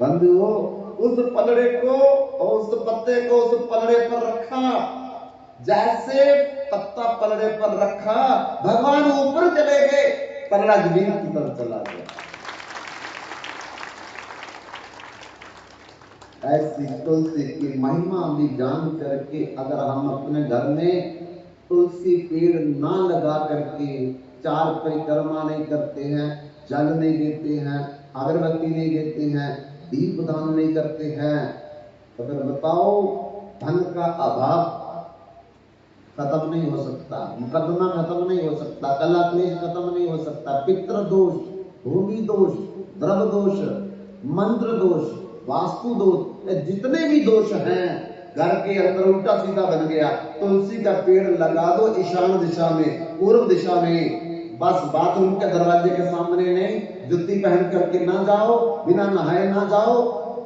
बंधुओं, उस पलड़े को और उस पत्ते को उस पलड़े पर रखा, जैसे पत्ता पलड़े पर रखा, भगवान ऊपर चले गए, पलड़ा जमीन की तरफ चला गया। ऐसी तुलसी की महिमा भी जान करके अगर हम अपने घर में तुलसी पेड़ ना लगा करके 4 परिक्रमा नहीं करते हैं, जल नहीं देते हैं, अगरबत्ती नहीं देते हैं, दीप दान नहीं करते हैं, तो फिर बताओ धन का अभाव खत्म नहीं हो सकता, मुकदमा खत्म नहीं हो सकता, कला क्लेश खत्म नहीं हो सकता, पितृ दोष, भूमि दोष, द्रव दोष, मंत्र दोष, वास्तु दोष, जितने भी दोष हैं घर के अंदर उल्टा सीधा बन गया, तुलसी का पेड़ लगा दो ईशान दिशा में, पूर्व दिशा में, बस बाथरूम के दरवाजे के सामने नहीं, जूती पहन करके ना जाओ, बिना नहाए ना जाओ,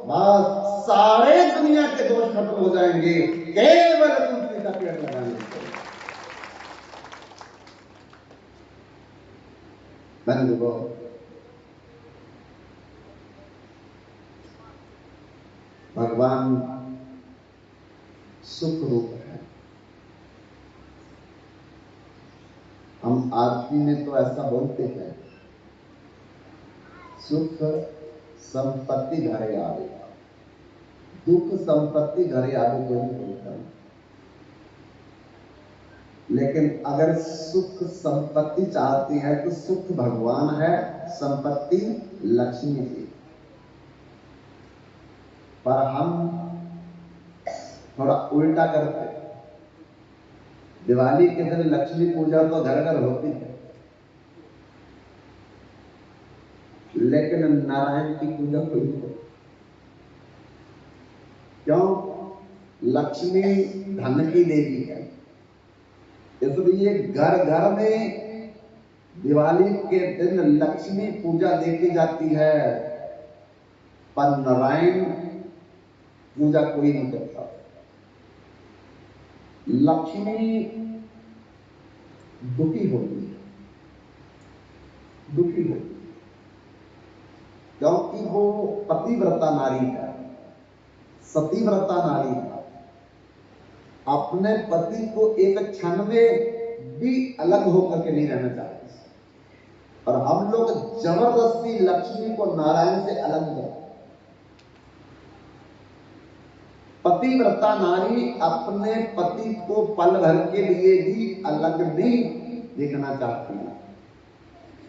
बस सारे दुनिया के दोष खत्म हो जाएंगे केवल तुलसी का पेड़ लगाने से। बंधुओं, भगवान सुख रूप है। हम आदमी में तो ऐसा बोलते हैं, सुख संपत्ति घरे आवे, दुख संपत्ति घरे आवे कोई नहीं बोलता। लेकिन अगर सुख संपत्ति चाहती है तो सुख भगवान है, संपत्ति लक्ष्मी जी। पर हम थोड़ा उल्टा करते हैं। दिवाली के दिन लक्ष्मी पूजा तो घर घर होती है, लेकिन नारायण की पूजा कोई नहीं करती। क्यों? लक्ष्मी धन की देवी है, इसलिए घर घर में दिवाली के दिन लक्ष्मी पूजा देखी जाती है, पर नारायण पूजा कोई नहीं करता। लक्ष्मी दुखी होती है, दुखी होती है, क्योंकि वो पतिव्रता नारी है, सतीव्रता नारी है, अपने पति को एक क्षण में भी अलग होकर के नहीं रहना चाहती। और हम लोग जबरदस्ती लक्ष्मी को नारायण से अलग करते। पतिव्रता नारी अपने पति को पल भर के लिए भी अलग नहीं देखना चाहती है।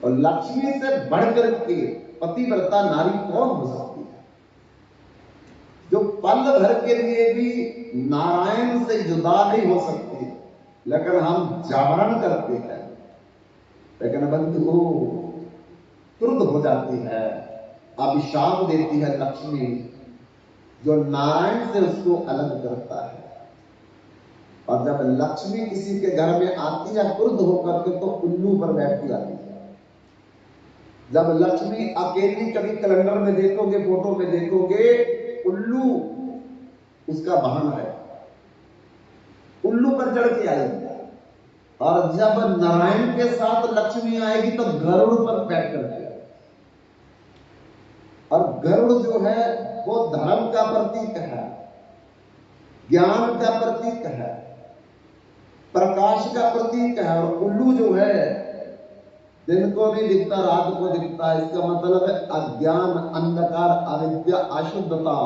और लक्ष्मी से बढ़कर के पतिव्रता नारी कौन हो सकती है, जो पल भर के लिए भी नारायण से जुदा नहीं हो सकती। लेकिन हम जागरण करते हैं, लेकिन बंधु क्रुद्ध हो जाती है, अभिशाप देती है लक्ष्मी, जो नारायण से उसको अलग करता है। और जब लक्ष्मी किसी के घर में आती है क्रुद्ध होकर के, तो उल्लू पर बैठती आती है। जब लक्ष्मी अकेली, कभी कैलेंडर में देखोगे, फोटो में देखोगे, उल्लू उसका वाहन है, उल्लू पर चढ़ के आएगी। और जब नारायण के साथ लक्ष्मी आएगी तो गरुड़ पर बैठ करके आएगी। और गरुड़ जो है वो धर्म का प्रतीक है, ज्ञान का प्रतीक है, प्रकाश का प्रतीक है। और उल्लू जो है दिन को नहीं दिखता, रात को दिखता है। इसका मतलब है अज्ञान, अंधकार, अविद्या, अशुद्धता,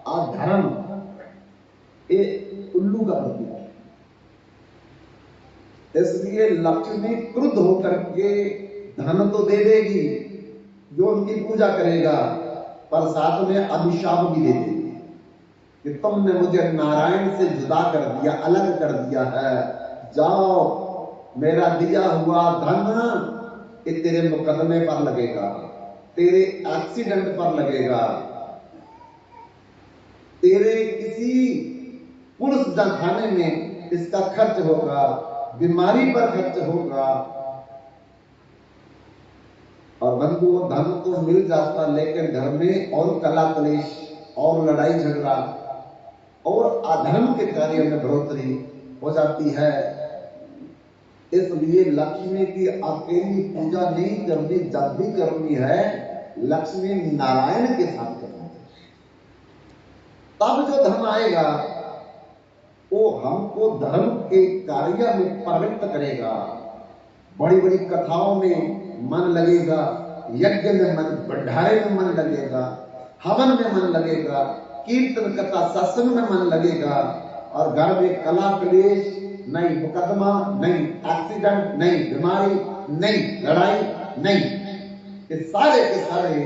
अधर्म, ये उल्लू का प्रतीक है। इसलिए लक्ष्मी क्रुद्ध होकर के धन तो दे देगी जो उनकी पूजा करेगा, पर साथ में अभिशाप भी दे देगी कि तुमने मुझे नारायण से जुदा कर दिया, अलग कर दिया है। जाओ, मेरा दिया हुआ धन ये तेरे मुकदमे पर लगेगा, तेरे एक्सीडेंट पर लगेगा, तेरे किसी पुलिस थाने में इसका खर्च होगा, बीमारी पर खर्च होगा। और बंधुओं, धन तो मिल जाता, लेकिन घर में और कला क्लेश और लड़ाई झगड़ा और अधर्म के कार्य में बढ़ोतरी हो जाती है। इसलिए लक्ष्मी की अकेली पूजा नहीं करनी, जब भी करनी है लक्ष्मी नारायण के साथ करनी है। तब जो धर्म आएगा वो हमको धर्म के कार्य में प्रवृत्त करेगा। बड़ी बड़ी कथाओं में मन लगेगा, यज्ञ में मन, भंडारे में मन लगेगा, हवन में मन लगेगा, कीर्तन कथा सत्संग में मन लगेगा, और घर में कला क्लेश नहीं, मुकदमा नहीं, एक्सीडेंट नहीं, बीमारी नहीं, लड़ाई नहीं। ये सारे के सारे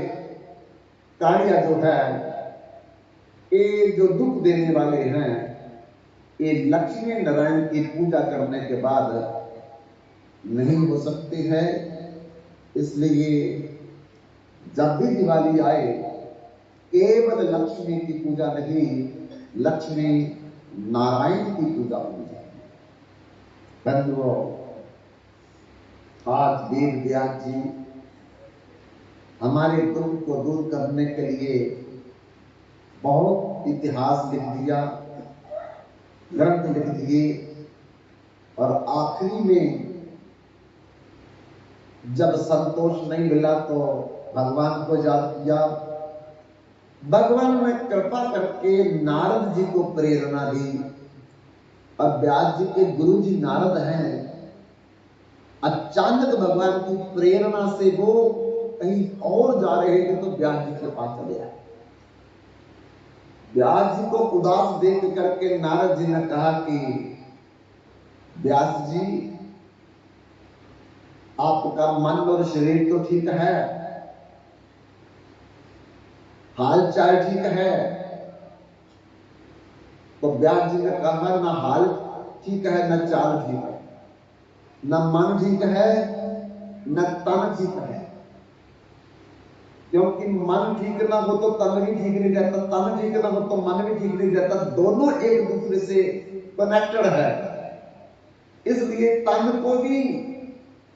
कार्य जो है ये जो दुख देने वाले हैं, ये लक्ष्मी नारायण की पूजा करने के बाद नहीं हो सकते हैं। इसलिए जब भी दिवाली आए केवल लक्ष्मी की पूजा नहीं, लक्ष्मी नारायण की पूजा होनी चाहिए। बंधुओं, आज वेद व्यास जी हमारे दुख को दूर करने के लिए बहुत इतिहास लिख दिया, ग्रंथ लिख दिए, और आखिरी में जब संतोष नहीं मिला तो भगवान को याद किया। भगवान ने कृपा करके नारद जी को प्रेरणा दी, और व्यास जी के गुरु जी नारद हैं। अचानक भगवान की प्रेरणा से वो कहीं और जा रहे थे तो व्यास जी के पास चले आए। व्यास जी को उदास देख करके नारद जी ने कहा कि व्यास जी, आपका मन और शरीर तो ठीक है, हाल चाल ठीक है। तो व्यास जी ने कहा, ना हाल ठीक है, न चाल ठीक है, न मन ठीक है, न तन ठीक है। क्योंकि मन ठीक ना हो तो तन भी ठीक नहीं रहता, तन ठीक ना हो तो मन भी ठीक नहीं रहता। दोनों एक दूसरे से कनेक्टेड है। इसलिए तन को भी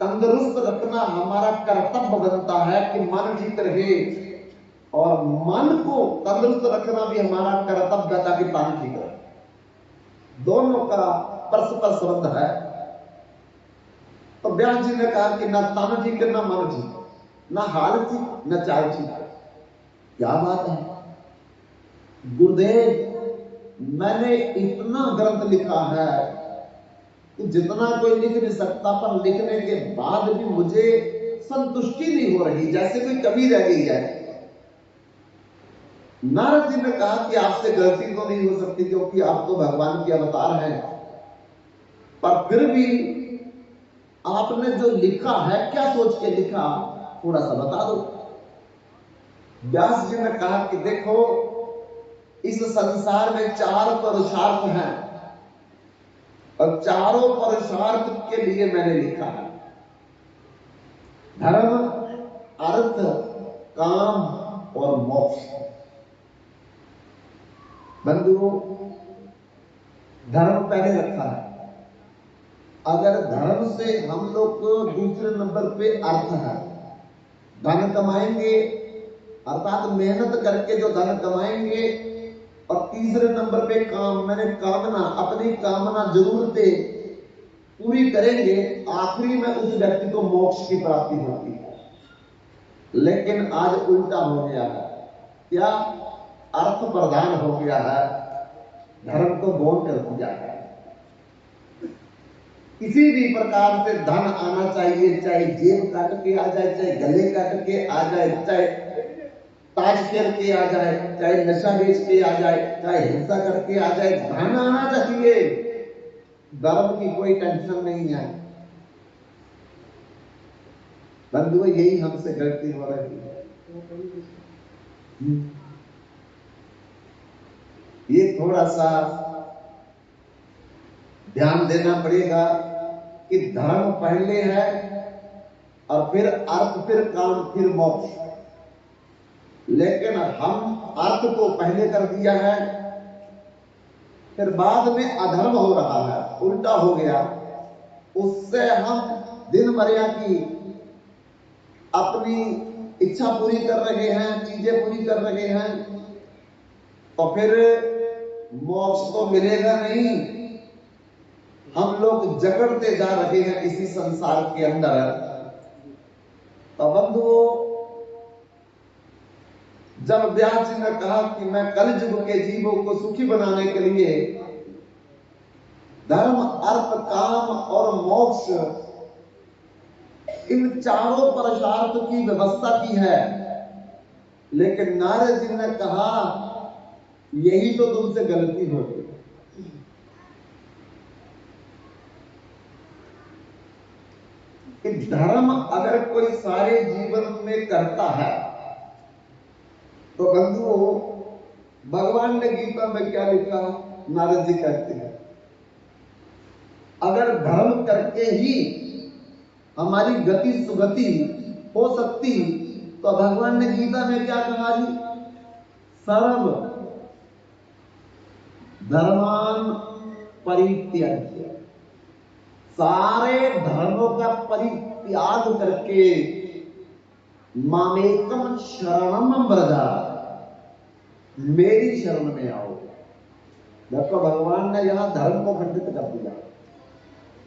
तंदुरुस्त रखना हमारा कर्तव्य बनता है कि मन ठीक रहे, और मन को तंदुरुस्त रखना भी हमारा कर्तव्य है ताकि तन ठीक रहे। दोनों का परस्पर संबंध है। तो व्यास जी ने कहा कि ना तन ठीक है, ना मन ठीक, ना हाल ठीक, न चाल ठीक। क्या बात है गुरुदेव, मैंने इतना ग्रंथ लिखा है कि जितना कोई लिख नहीं सकता, पर लिखने के बाद भी मुझे संतुष्टि नहीं हो रही, जैसे कोई कमी रह गई है। नारद जी ने कहा कि आपसे गलती तो नहीं हो सकती, क्योंकि आप तो भगवान के अवतार हैं, पर फिर भी आपने जो लिखा है, क्या सोच के लिखा, थोड़ा सा बता दो। व्यास जी ने कहा कि देखो, इस संसार में 4 पुरुषार्थ हैं, और चारों पुरुषार्थ के लिए मैंने लिखा है। धर्म, अर्थ, काम और मोक्ष। बंधुओं, धर्म पहले रखा है। अगर धर्म से हम लोग को दूसरे नंबर पे अर्थ है, धन कमाएंगे, अर्थात मेहनत करके जो धन कमाएंगे, और तीसरे नंबर पे काम, मैंने कामना, अपनी कामना जरूरतें पूरी करेंगे, आखिरी में उस व्यक्ति को मोक्ष की प्राप्ति होती है। लेकिन आज उल्टा हो गया है। क्या? अर्थ प्रधान हो गया है, धर्म को गौण कर दिया है। किसी भी प्रकार से धन आना चाहिए, चाहे जेब काट के आ जाए, चाहे गले काट के आ जाए, चाहे ताज फेर के आ जाए, चाहे नशा बेच के आ जाए, चाहे हिंसा करके आ जाए, धन आना चाहिए। धर्म की कोई टेंशन नहीं है। बंधुओं, यही हमसे गलती हो रही है। ये थोड़ा सा ध्यान देना पड़ेगा कि धर्म पहले है, और फिर अर्थ, फिर काम, फिर मोक्ष। लेकिन हम अर्थ को पहले कर दिया है, फिर बाद में अधर्म हो रहा है, उल्टा हो गया। उससे हम दिन भरिया की अपनी इच्छा पूरी कर रहे हैं, चीजें पूरी कर रहे हैं, तो फिर मोक्ष तो मिलेगा नहीं। हम लोग जकड़ते जा रहे हैं इसी संसार के अंदर। तो बंधुओं, जब व्यास जी ने कहा कि मैं कलयुग के जीवों को सुखी बनाने के लिए धर्म, अर्थ, काम और मोक्ष, इन चारों पुरुषार्थ की व्यवस्था की है, लेकिन नारद जी ने कहा यही तो तुमसे गलती हो गई। कि धर्म अगर कोई सारे जीवन में करता है तो बंधुओं, भगवान ने गीता में क्या लिखा, नारद जी कहते हैं अगर धर्म करके ही हमारी गति सुगति हो सकती तो भगवान ने गीता में क्या कहा जी, सर्व धर्मान परित्याज्य, सारे धर्मों का परित्याग करके मामेकम शरणम व्रजा, मेरी शरण में आओ। देखो भगवान ने यहां धर्म को खंडित कर दिया।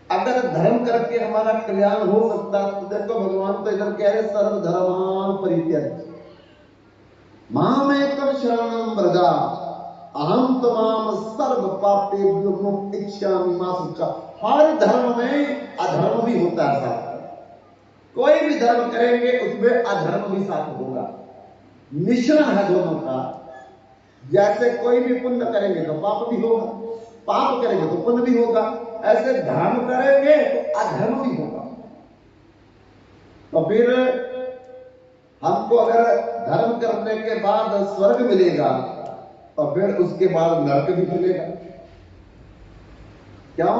अगर धर्म करके हमारा कल्याण हो सकता तो देखो भगवान तो इधर कह रहे सर्व धर्मान परित्याज्य मामेकम शरणम व्रजा अहम तमाम सर्व पापेभ्यो मुक्तिष्यामि मा शुचा। हर धर्म में अधर्म भी होता है साथ, कोई भी धर्म करेंगे उसमें अधर्म भी साथ होगा, मिश्रण है दोनों का। जैसे कोई भी पुण्य करेंगे तो पाप भी होगा, पाप करेंगे तो पुण्य भी होगा, ऐसे धर्म करेंगे तो अधर्म भी होगा। तो फिर हमको अगर धर्म करने के बाद स्वर्ग मिलेगा और फिर उसके बाद नरक भी मिलेगा। क्यों?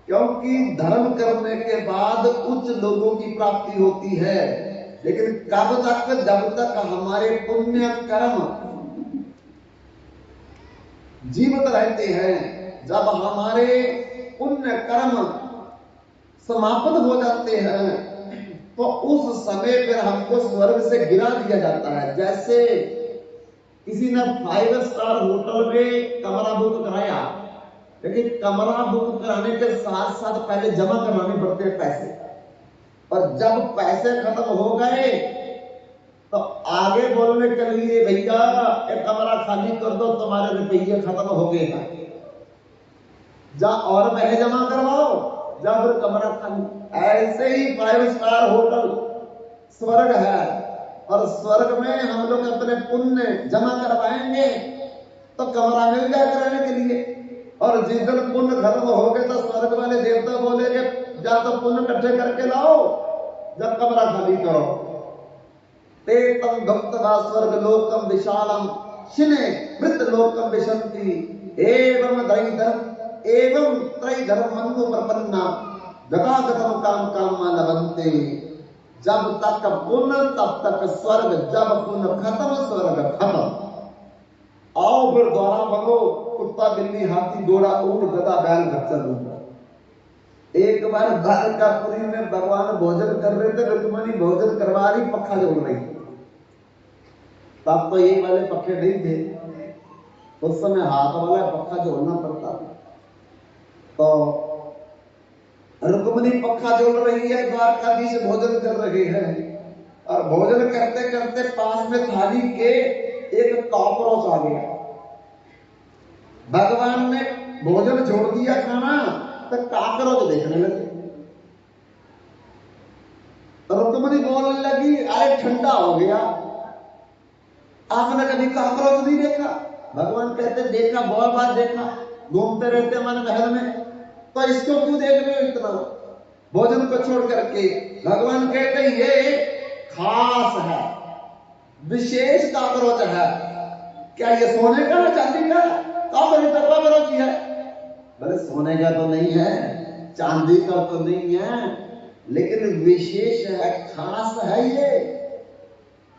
क्योंकि धर्म करने के बाद उच्च लोगों की प्राप्ति होती है, लेकिन कब तक, जब तक हमारे पुण्य कर्म जीवित रहते हैं। जब हमारे पुण्य कर्म समाप्त हो जाते हैं तो उस समय फिर हमको स्वर्ग से गिरा दिया जाता है। जैसे किसी ने 5 स्टार होटल में कमरा बुक कराया, लेकिन कमरा बुक कराने के साथ साथ पहले जमा करवाने पड़ते हैं पैसे, और जब पैसे खत्म हो गए तो आगे बोलने के लिए भैया एक कमरा खाली कर दो, तुम्हारे रुपये खत्म हो गए हैं, जा और पहले जमा करवाओ, जा फिर कमरा खाली। ऐसे ही 5 स्टार होटल स्वर्ग है, और स्वर्ग में हम लोग अपने पुण्य जमा करवाएंगे तो कमरा मिल जाएगा रहने के लिए। और जिस दिन पुण्य खत्म हो गए तो स्वर्ग वाले देवता बोलेंगे जा तो पुण्य इकट्ठे करके लाओ, जब कमरा खाली करो। ते तम भक्तवा स्वर्ग लोकम विशालम शिने मृत लोकम विशंति एवं त्रैधर्म मनु प्रपन्ना गतागतम काम कामा लभन्ते। जब तक पुण्य तब तक स्वर्ग, जब पुण्य खत्म स्वर्ग खत्म। आओ फिर द्वारा बनो, कुत्ता बिल्ली हाथी घोड़ा ऊंट गधा बैल खच्चर। एक बार द्वारकापुरी में भगवान भोजन कर रहे थे, रुक्मणी भोजन करवा रही, पक्खा जोड़ रही। तब तो ये वाले पक्खे नहीं थे, उस समय हाथ वाला पक्खा जोड़ना पड़ता था। तो रुक्मणी पक्खा जोड़ रही है, द्वारकाधीश भोजन कर रहे हैं, और भोजन करते करते पास में थाली के एक कॉकरोच आ गया। भगवान ने भोजन छोड़ दिया खाना तो कॉकरोच देखने लगे। रुक्मणी बोलने लगी अरे ठंडा हो गया, आपने कभी कॉकरोच नहीं देखा? भगवान कहते देखा, बहुत बार देखा, घूमते रहते मन महल में, तो इसको क्यों देख रहे हो इतना भोजन को छोड़ करके? भगवान कहते ये खास है, विशेष कॉकरोच है। क्या ये सोने का है, चांदी का? कॉकरोच है। बोले सोने का तो नहीं है, चांदी का तो नहीं है, लेकिन विशेष है, खास है। ये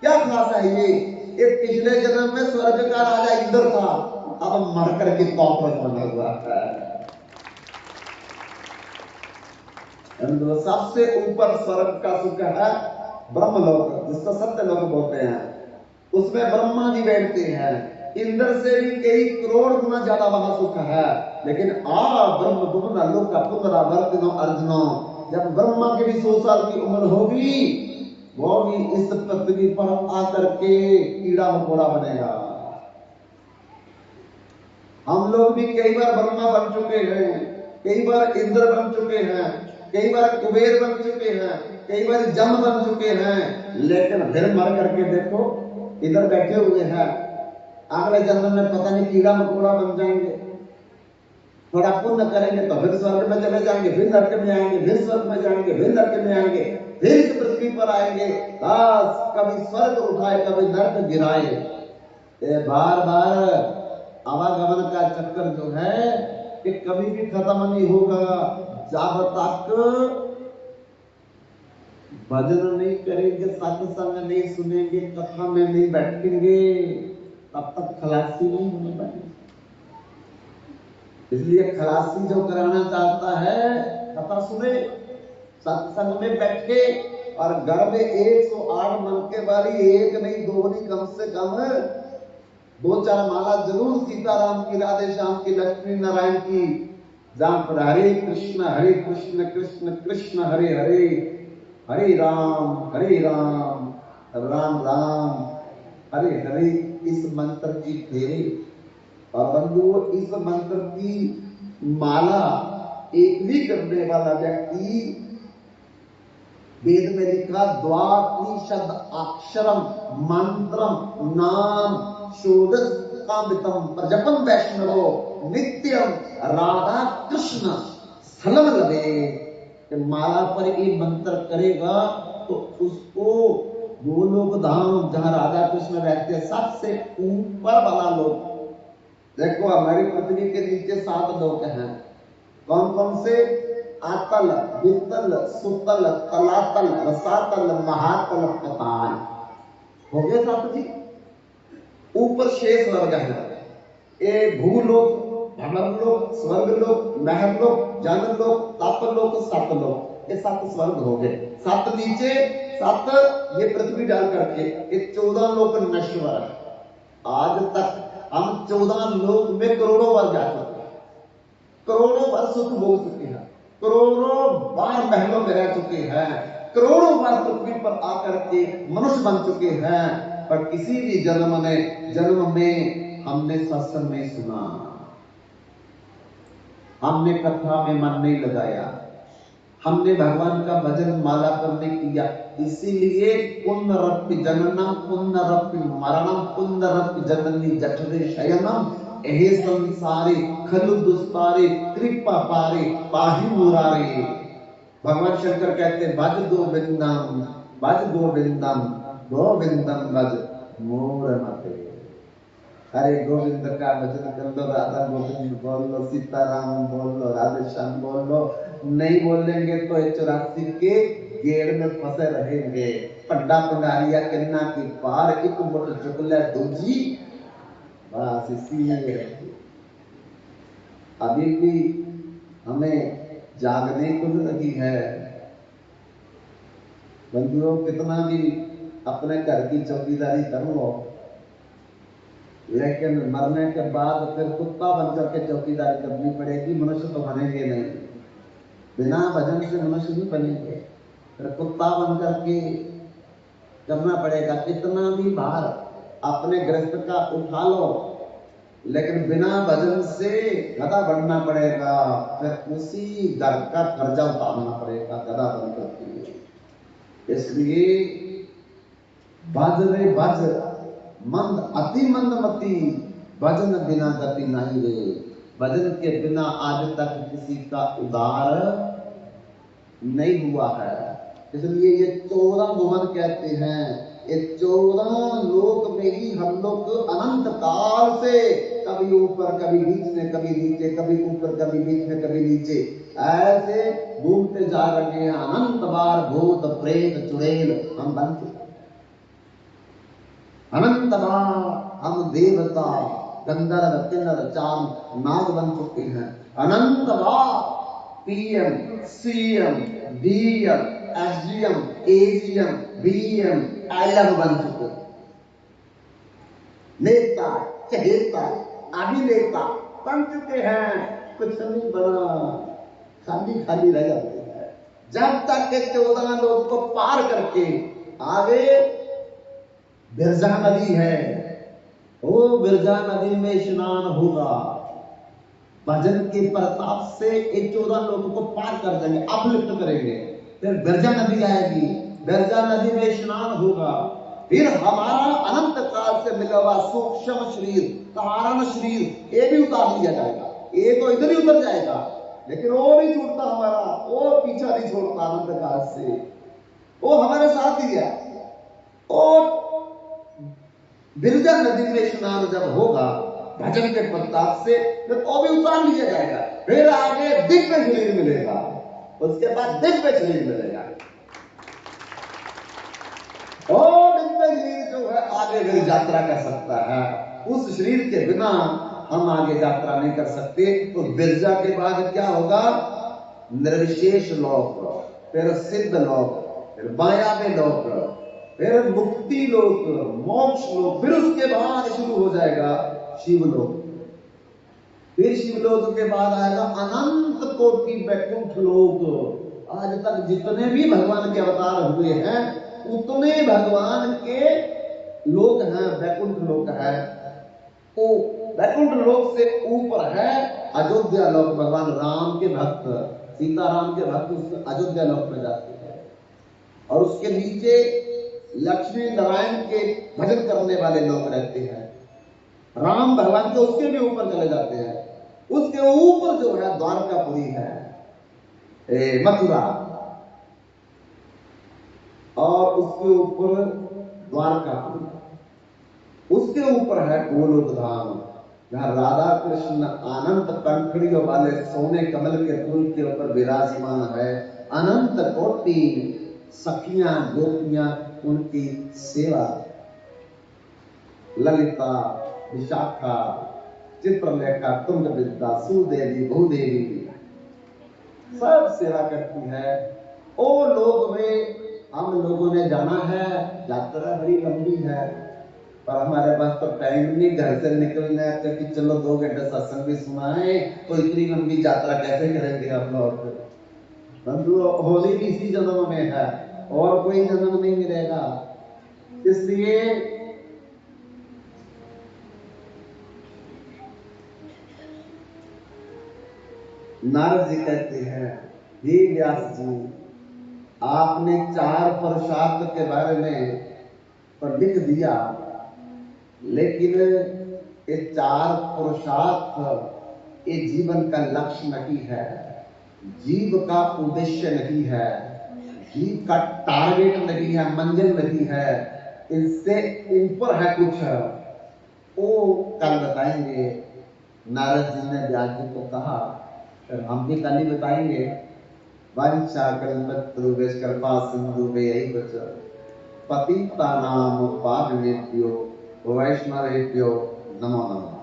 क्या खास है? ये पिछले जन्म में स्वर्ग का राजा इंद्र था, अब मर करके कॉकरोच बना हुआ है। सबसे ऊपर स्वर्ग का सुख है ब्रह्मलोक, जिसको सत्यलोक बोलते हैं। उसमें ब्रह्मा जी बैठते हैं, इंद्र से भी कई करोड़ गुना ज्यादा वहां सुख है। लेकिन ब्रह्म दुगुना लोक का पुनरावर्तनो अर्जुनो, जब ब्रह्मा के भी 100 साल की उम्र होगी, वो भी इस पृथ्वी पर आकर के कीड़ा मकोड़ा बनेगा। हम लोग भी कई बार ब्रह्मा बन चुके हैं, कई बार इंद्र बन चुके हैं, कई बार कुबेर बन चुके हैं, कई बार जम बन चुके हैं, लेकिन फिर मर करके देखो इधर बैठे हुए हैं, अगले जन्म में पता नहीं कीड़ा मकोड़ा बन जाएंगे। थोड़ा पुण्य करेंगे तो फिर स्वर्ग में चले जाएंगे, फिर नरक में आएंगे, फिर स्वर्ग में जाएंगे, फिर नरक में आएंगे, फिर इस पृथ्वी पर आएंगे। बस कभी स्वर्ग उठाए कभी नरक गिराए, बार बार आवागमन का चक्कर जो है कि कभी भी खत्म नहीं होगा। जब तक भजन नहीं करेंगे, सत्संग नहीं सुनेंगे, कथा में नहीं बैठेंगे, तब तक खलासी नहीं होने पाएंगे। इसलिए खलासी जो कराना चाहता है कथा सुने, सत्संग में बैठे, और घर में 108 मन के वाली एक नहीं दो नहीं, कम से कम 2-4 माला जरूर सीताराम की, राधे श्याम की, लक्ष्मी नारायण की, जहां पर हरे कृष्ण कृष्ण कृष्ण हरे हरे, हरे राम राम राम हरे हरे, इस मंत्र की फेरे। और बंधुओं, इस मंत्र की माला एक भी करने वाला व्यक्ति, वेद में लिखा द्वात्रिशद अक्षरम मंत्रम नाम षोडश कामितम प्रजपम वैष्णवो नित्यम राधा कृष्ण स्थलम लभे। माला पर ये मंत्र करेगा तो उसको गोलोक धाम जहां राधा कृष्ण रहते हैं सबसे ऊपर वाला लोक। देखो हमारी पृथ्वी के नीचे 7 लोक हैं। कौन कौन से? आतल, वितल, सुतल, तलातल, रसातल, महातल, पताल। हो गए 7 जी। ऊपर 6 स्वर्ग है, ए भूलोक, भंवरलोक, स्वर्गलोक, नहरलोक, जानलोक, तापलोक, सतलोक। ये 7 स्वर्ग हो गए। 7 नीचे, 7 ये पृथ्वी डाल करके, ये 14 लोक नश्वर। आज तक हम 14 लोक में करोड़ों बार जा चुके हैं, करोड़ों बार सुख भोग चुके हैं, करोड़ों बार महलों में रह चुके हैं, करोड़ों बार पृथ्वी पर आकर के मनुष्य बन चुके हैं, पर किसी भी जन्म में हमने सत्संग नहीं सुना, हमने कथा में मन नहीं लगाया, हमने भगवान का भजन माला करने किया। इसीलिए पुनरपि जननम पुनरपि मरणम पुनरपि जननी जठरे शयनम एहे संसारे खलु दुस्तारे कृपा पारे पाहि मुरारे। भगवान शंकर कहते भज गोविंदम गोविंदम भज मोर मते। अरे गोविंद का भजन कर लो, राधा गोविंद बोल लो, सीताराम बोल लो, राधे श्याम बोल लो। नहीं बोलेंगे तो 84 के गेड़ में फंसे रहेंगे। पंडा पंडारिया किन्ना की पार एक मुठ चुकले दूजी, बस इसीलिए अभी भी हमें जागने को लगी है। बंधुओं, कितना भी अपने घर की चौकीदारी कर लो, लेकिन मरने के बाद फिर कुत्ता बनकर के चौकीदारी करनी पड़ेगी। मनुष्य तो बनेंगे नहीं, बिना भजन से मनुष्य नहीं बनेंगे, फिर कुत्ता बनकर के करना पड़ेगा। कितना भी भार अपने गृहस्थ का उठा लो, लेकिन बिना भजन से गधा बनना पड़ेगा, फिर उसी घर का कर्जा उतारना पड़ेगा गधा बनकर के। इसलिए भज रे भज मंद अति मंदमती, भजन बिना गति नहीं रे। भजन के बिना आज तक किसी का उद्धार नहीं हुआ है। इसलिए ये 14 भुवन कहते हैं, ये 14 लोक में ही हम लोग अनंत काल से कभी ऊपर कभी बीच में, कभी नीचे, कभी ऊपर कभी बीच में, कभी नीचे, ऐसे घूमते जा रहे हैं। अनंत बार भूत प्रेत चुड़ैल हम बन चुके, अनंत बार हम देवता गंधर्व किन्नर चांद नाग बन चुके हैं। अनंत बार PM CM DM SDM AGM BM LM बन चुके, नेता चहेता अभिनेता बन चुके हैं। कुछ नहीं बना, खाली खाली रह जाते हैं। जब तक के 14 लोग को पार करके आगे बिरजा नदी है, वो बिरजा नदी में स्नान होगा। भजन के प्रताप से ये 14 लोगों को पार कर देंगे, अपलिफ्ट करेंगे। फिर बिरजा नदी आएगी, बिरजा नदी में स्नान होगा। फिर हमारा अनंत काल से मिला हुआ सूक्ष्म शरीर, कारण शरीर, ये भी उतार दिया जाएगा। ये तो इधर ही उतर जाएगा, लेकिन वो नहीं छूटता हमारा, वो पीछा नहीं छोड़ता अनंत काल से, वो हमारे साथ ही है। और बिरजा नदी में स्नान जब होगा भजन के प्रताप से, तो वो भी उतार लिया जाएगा। फिर आगे दिव्य शरीर मिलेगा, उसके बाद दिव्य शरीर मिलेगा। और दिव्य शरीर जो है आगे फिर यात्रा कर सकता है। उस शरीर के बिना हम आगे यात्रा नहीं कर सकते। तो बिरजा के बाद क्या होगा? निर्विशेष लोक, फिर सिद्ध लोक, फिर मायावी लोक, फिर मुक्ति लोक, मोक्ष लोक, फिर उसके बाद शुरू हो जाएगा शिवलोक। फिर शिवलोक के बाद आएगा अनंत कोटि वैकुंठ लोक। आज तक जितने भी भगवान के अवतार हुए हैं उतने भगवान के लोक हैं, वैकुंठ लोक है। वो वैकुंठ लोक से ऊपर है अयोध्या लोक। भगवान राम के भक्त, सीताराम के भक्त उस अयोध्या लोक में जाते हैं। और उसके नीचे लक्ष्मी नारायण के भजन करने वाले लोग रहते हैं। राम भगवान के उसके भी ऊपर चले जाते हैं। उसके ऊपर जो है द्वारकापुरी है, मथुरा, और उसके ऊपर द्वारकापुरी, उसके ऊपर है गोलोक धाम, जहां राधा कृष्ण अनंत पंखड़ियों वाले सोने कमल के फूल के ऊपर विराजमान है। अनंत कोटि सखियां गोपियां उनकी सेवा, ललिता, विशाखा, चित्रलेखा, तुंगविद्या, सुदेवी, भूदेवी सब सेवा करती है। ओ लोग में हम लोगों ने जाना है। यात्रा बड़ी लंबी है, पर हमारे पास तो टाइम नहीं घर से निकलने का कि चलो 2 घंटे सत्संग भी सुनाए, तो इतनी लंबी यात्रा कैसे करेंगे हम लोग? बंधु, होली भी इसी जन्म में है और कोई जन्म नहीं मिलेगा। इसलिए नारद जी कहते हैं, हे व्यास जी, आपने 4 पुरुषार्थ के बारे में तो लिख दिया, लेकिन ये 4 पुरुषार्थ ये जीवन का लक्ष्य नहीं है, जीव का उद्देश्य नहीं है, जीव का टारगेट नहीं है, मंजिल नहीं है। इससे ऊपर है कुछ, वो कल बताएंगे। नारद जी ने व्यास जी को कहा, हम भी कल ही बताएंगे। वंशा कल्पतरुभ्यश्च कृपा सिन्धुभ्यैव च पतितानां पावनेभ्यो वैष्णवेभ्यो नमो नमः।